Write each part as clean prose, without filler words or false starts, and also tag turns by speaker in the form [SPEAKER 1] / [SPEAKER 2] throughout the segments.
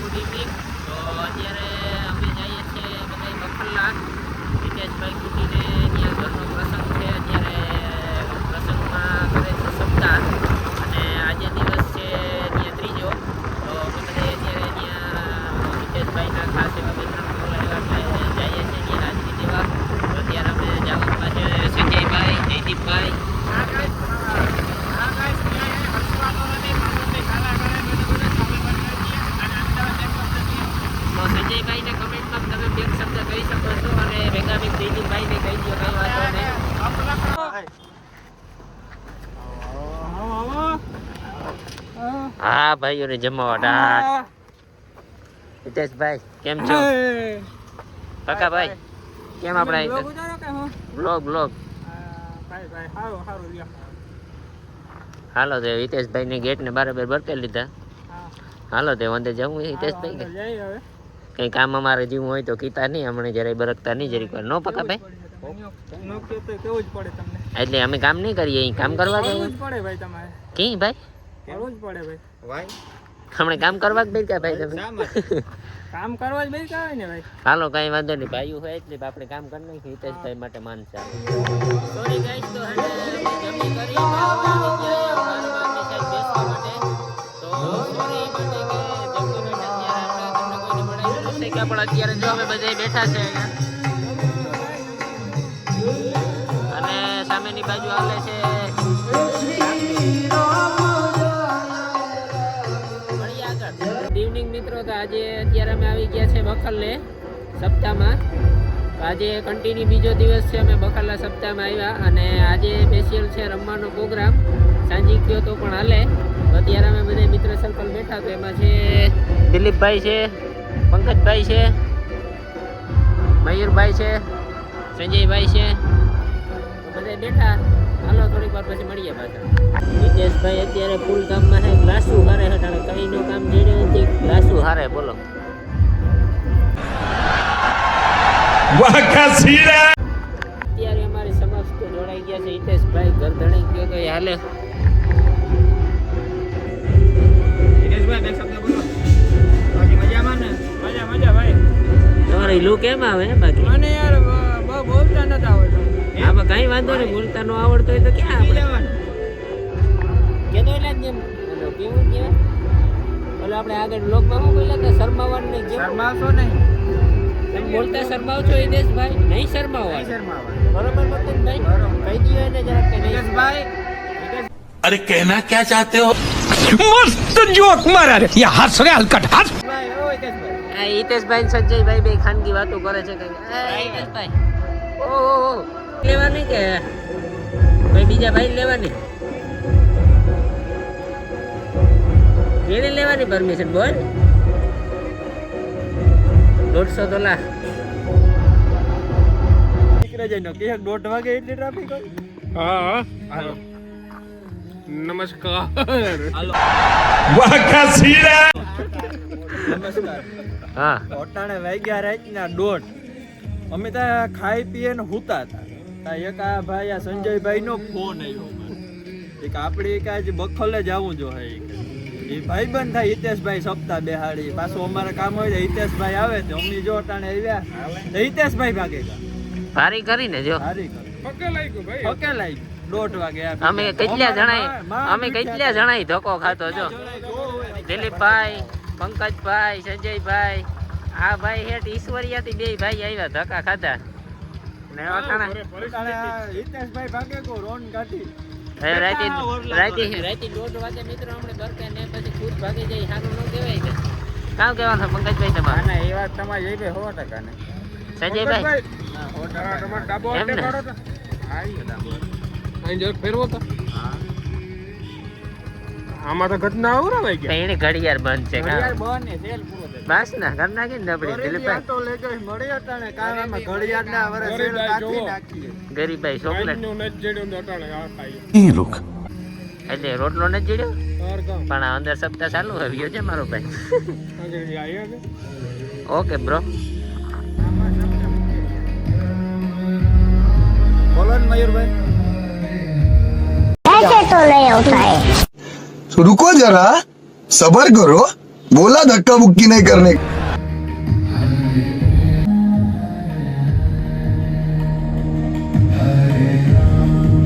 [SPEAKER 1] Good evening. તો અત્યારે અમે જઈએ છીએ બધા બખલ્લા હિતેશભાઈ કુટીને. ત્યાં ઘરનો પ્રસંગ છે. અત્યારે પ્રસંગમાં કરે છે સપ્તાહ અને આજે દિવસ છે ત્યાં ત્રીજો. તો અમે બધા અત્યારે ત્યાં હિતેશભાઈના ખાસ એવા બે ત્રણ બોલાવ્યા એટલે જઈએ છીએ ત્યાં હાજરી દેવા. તો અત્યારે અમે જવામાં છે સંજયભાઈ, જયદીપભાઈ. સંજયભાઈને કમેન્ટમાં તમે બે શબ્દ કહી શકો છો અને ભેગાભેગ જયદીપભાઈને કહી દો, કઈ વાંધો નહીં. હા ભાઈઓને જમાવટ. હિતેશભાઈ કેમ છો? કાકાભાઈ કેમ આપણા બ્લોગ હાલો તે હિતેશભાઈને ગેટ ને બરાબર બરકે લીધા. હાલો તે વાંધે જવું હિતેશભાઈ કે કઈ કામ અમારે જેવું હોય તો કીતા નહીં, હમણાં જરાય બરકતા નહીં જરીક વાર. નો પકા ભાઈ એટલે અમે કામ નહીં કરીએ, અહીં કામ કરવા જઈએ કી ભાઈ હમણાં કામ કરવા જ બેઠા ભાઈ તમે
[SPEAKER 2] કામ કરવા જ બેઠા હોય ને ભાઈ.
[SPEAKER 1] હાલો કઈ વાંધો નહીં, ભાઈઓ હોય એટલે આપણે કામ કરી નાખીએ. હિતેશભાઈ માટે માન છે. સોરી ગાઈસ, તો જમી કરી પણ અત્યારે જો અમે બધા બેઠા છે અને સામેની બાજુ હાલે છે ઇવનિંગ મિત્રો. તો આજે અત્યારે અમે આવી ગયા છે બખલ્લે સપ્તાહમાં. આજે કન્ટિન્યુ બીજો દિવસ છે અમે બખલ્લા સપ્તાહમાં આવ્યા અને આજે સ્પેશિયલ છે રમવાનો પ્રોગ્રામ. સાંજી ગયો તો પણ હાલે. તો અત્યારે અમે બધા મિત્ર સર્કલ બેઠા. તો એમાં છે દિલીપભાઈ છે, પંકજભાઈ છે, મયુરભાઈ છે, સંજયભાઈ છે. બધા બેઠા. હાલો થોડીક વાર પછી મળીએ પાછા. હિતેશભાઈ અત્યારે ફૂલ કામમાં છે. ગ્લાસુ હારે હટાવે, કઈનો કામ જેડે નથી, ગ્લાસુ હારે. બોલો અત્યારે અમારી સમક્ષ તો જોડાઈ ગયા છે હિતેશભાઈ. ઘર ધણી ગયો તો હાલે. હિતેશભાઈ બે શબ્દ બોલો. બાકી મજામાં ને? મજા ભાઈ. તમારે લુક કેમ આવે બાકી? મને યાર બહુ બોલતા નથી આવડતું. આમાં કઈ વાંધો નહીં, બોલતા નો આવડતો હોય તો ક્યાં આપણે કેતો એટલે જેમ કેવું કહેવાય ઓલો આપણે આગળ બ્લોગમાં શું બોલ્યા હતા, શરમાવાનું નહીં. શરમાવશો નહીં, તમે બોલતા શરમાવ છો હિતેશભાઈ? નહીં શરમાવા. બરોબર મતલબભાઈ કહી દો એને જરાક કે હિતેશભાઈ.
[SPEAKER 3] अरे कहना क्या चाहते हो?
[SPEAKER 4] मस्त जोक मारा रे, ये हंस रे हलकट हंस.
[SPEAKER 1] આ હિતેશભાઈ ને સંજયભાઈ બે ખાનગી વાતો કરે છે કઈ. હિતેશભાઈ ઓ લેવાની કે ભાઈ બીજા ભાઈ લેવાની? એને લેવાની પરમિશન બોલ. 150 તો લાખ.
[SPEAKER 2] દોઢ વાગે એટલી ટ્રાફિક હોય.
[SPEAKER 4] हाँ हेलो नमस्कार
[SPEAKER 2] નમસ્કાર.
[SPEAKER 1] હા
[SPEAKER 2] ઓટાણે વાગ્યા રાતના 1:30. અમે ત્યાં ખાઈ પીએ ને હુતા હતા. ત્યાં એક આ ભાઈ આ સંજયભાઈ નો ફોન આવ્યો. એક આપણે એક આજે બખલે જવું જો હે એ ભાઈ બંધ થાય હિતેશભાઈ સપ્તાહ બેહાડી. પાછું અમારે કામ હોય તો હિતેશભાઈ આવે તો અમે જો ઓટાણે આવ્યા તો હિતેશભાઈ ભાગે
[SPEAKER 1] ભારી કરીને જો
[SPEAKER 2] સારી
[SPEAKER 4] पक्का लाइक भाई
[SPEAKER 2] ઓકે લાઈ 1:30 વાગે
[SPEAKER 1] અમે કેટલા જણાય ધોકો ખાતો જો. દિલીપભાઈ, પંકજભાઈ, સંજયભાઈ, આ ભાઈ હેઠ ઈશ્વરિયાથી બે ભાઈ આવ્યા, ધક્કા ખાધા ને
[SPEAKER 2] હિતેશભાઈ ભાગે કો રોન કાઢી.
[SPEAKER 1] રાતે 1:30 વાગે મિત્રો આપણે બરકે ને પછી ખુદ ભાગી જાય. સારું ન કહેવાય ને. કામ કહેવાનું પંકજભાઈ તમારે?
[SPEAKER 2] ના એ વાત તમારી જઈ 100% ને.
[SPEAKER 1] સંજયભાઈ
[SPEAKER 4] તમાरा डाबो
[SPEAKER 1] એમ ને?
[SPEAKER 4] काढो तो आई जर फेरवो तो आमा तो घटना आवरा भाई
[SPEAKER 1] તો એને ઘડિયાળ બંધ છે
[SPEAKER 2] ઘડિયાળ
[SPEAKER 1] કામ
[SPEAKER 2] બંધ ને સેલ પૂરો થઈ
[SPEAKER 1] બસ ના ઘર નાખી ને દબડી. દિલીપભાઈ
[SPEAKER 2] તો લઈ ગઈ મળી હતા ને કાવામાં ઘડિયાળ ના વરે સેલ કાઢી નાખીએ.
[SPEAKER 1] ગરીબાઈ ચોકલેટ
[SPEAKER 4] नो नेट जेडो नटाणे आ खाई
[SPEAKER 3] ये लोग
[SPEAKER 1] એટલે રોટલો નથી જીડ્યો
[SPEAKER 4] और काम
[SPEAKER 1] પણ આ અંદર સપ્તાહ ચાલુ આવ્યો છે મારો ભાઈ.
[SPEAKER 4] आगे आई आगे
[SPEAKER 1] ઓકે બ્રો.
[SPEAKER 2] બોલો ને મયુરભાઈ.
[SPEAKER 5] ऐसे तो नहीं होता है.
[SPEAKER 6] तो रुको जरा सबर करो,
[SPEAKER 5] बोला धक्का मुक्की नहीं करने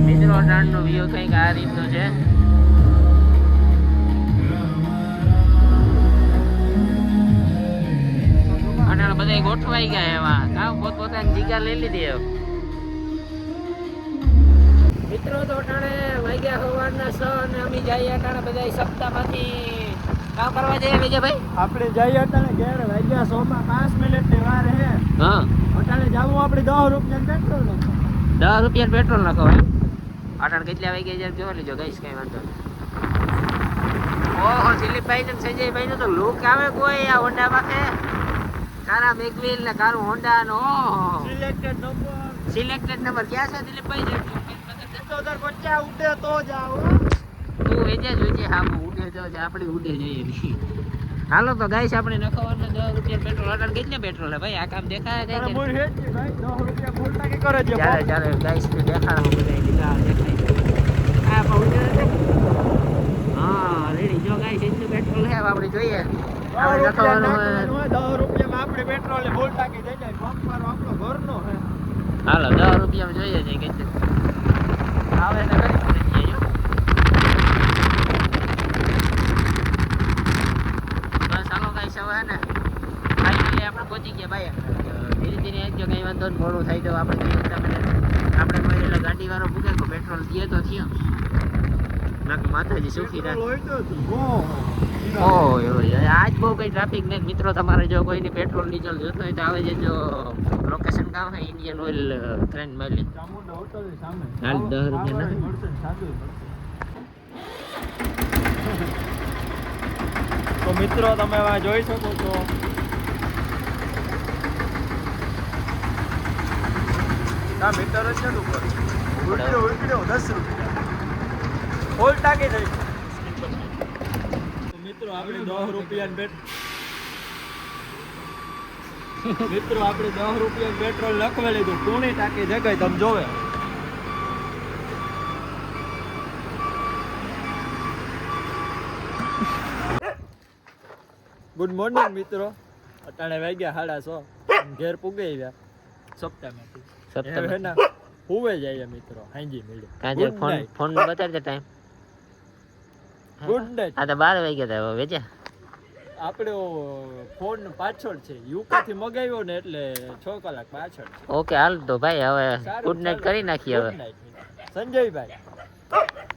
[SPEAKER 1] મિત્રો અટાણનો વ્યૂ કંઈક આ રીતનો છે. અટાણ બધા ગોઠવાઈ ગયા એવા કામ પોતપોતાની જગ્યા લઈ લીધી હવે. મિત્રો તો અટાણે વાગ્યા સવારના 6 અને અમે જઈએ અટાણે બધા સપ્તાહમાંથી કામ કરવા જઈએ વિજયભાઈ.
[SPEAKER 2] આપણે જઈએ અટાણે ઘેર વાગ્યા 100 માં 5 મિનિટની વાર હે.
[SPEAKER 1] હા
[SPEAKER 2] અટાણે જાવું આપણે 10 રૂપિયા પેટ્રોલ નો.
[SPEAKER 1] 10 રૂપિયા પેટ્રોલ નાખો એમ. અટાણ કેટલા વાગ્યા જરા જોઈ લેજો ગાઈસ, કઈ વાંધો નહીં. ઓહો દિલીપભાઈ ને સંજયભાઈ નો તો લુક આવે કોઈ આ હોન્ડા પાસે. કારા મેગવીલ ને કારું હોન્ડા નો સિલેક્ટેડ નંબર ક્યાં છે દિલીપભાઈ?
[SPEAKER 2] 2050 ઉડે તો જાવ.
[SPEAKER 1] તું વેજે જોજે. હા ઉડે તો આપણે ઉડે જઈએ નહીં. હાલો તો ગાઈસ આપણે નખવાનું 10 રૂપિયા પેટ્રોલ. અટાણ કેટલા પેટ્રોલ હે ભાઈ? આ કામ દેખાય કઈ કે?
[SPEAKER 2] મૂળ હેજી ભાઈ 10 રૂપિયા ફૂલ ટાંકી કરે છે.
[SPEAKER 1] ચાલે ચાલે ગાઈસ ને દેખાડો બધા દીકરા દેખાય. આ પહોંચે હા રેડી. જો ગાઈસ એટલું પેટ્રોલ હે આપણે જોઈએ. આપણે નખવાનું
[SPEAKER 2] 10 રૂપિયામાં આપણે પેટ્રોલ ને ફૂલ ટાંકી થઈ જાય. પંપ મારો આપણો ઘરનો હે.
[SPEAKER 1] હાલો 10 રૂપિયામાં જોઈએ છે કેટલું આવે તો કરી પડી જાય. બસ હાલો ગાઈસ હવે હે ને ફાઇનલી આપણે પહોંચી ગયા ભાઈ. ધીરે ધીરે આવજો, કઈ વાંધો નહીં. મોડું થાય તો આપણે કઈ આપણે કોઈ એટલે ગાડી વાળો પૂછે તો પેટ્રોલ દે તો થયો. બાકી માતાજી સુખી રાખે. ઓહ આજ બહુ કઈ ટ્રાફિક નહીં મિત્રો. તમારે જો કોઈની પેટ્રોલ ડીઝલ જોતો હોય તો આવે છે. જો લોકેશન કામ છે ઇન્ડિયન ઓઇલ ટ્રેન મળી.
[SPEAKER 2] ચામુંડા હોટલ ની સામે.
[SPEAKER 1] હાલ 10 રૂપિયા ના
[SPEAKER 2] મળશે ને સાદું તો મિત્રો તમે આ જોઈ શકો છો. આ મીટર જ છે ઉપર. ઉડ્યો 10 રૂપિયા. ફૂલ ટાંકી થઈ. તો મિત્રો આપણે 10 રૂપિયા મિત્રો આપણે 10 રૂપિયા પેટ્રોલ લખવા લીધું. પૂણી ટાંકી જગ્યાએ તમે જોવે. ગુડ મોર્નિંગ મિત્રો. અટાણે વાગ્યા 6:30. ઘેર પૂગી ગયા સપ્તાહમાંથી. હવે ના હુવે જાય મિત્રો. હાંજી મળે.
[SPEAKER 1] કાજે ફોન બતાવી દે ટાઈમ.
[SPEAKER 2] Good night.
[SPEAKER 1] આ તો 12 વાગ્યા હતા વેચે.
[SPEAKER 2] આપણે ફોન પાછળ છે. યુકે થી મગાવ્યો ને એટલે 6 કલાક પાછળ છે.
[SPEAKER 1] ઓકે હાલ તો ભાઈ હવે ગુડ નાઈટ કરી નાખીએ હવે.
[SPEAKER 2] સંજયભાઈ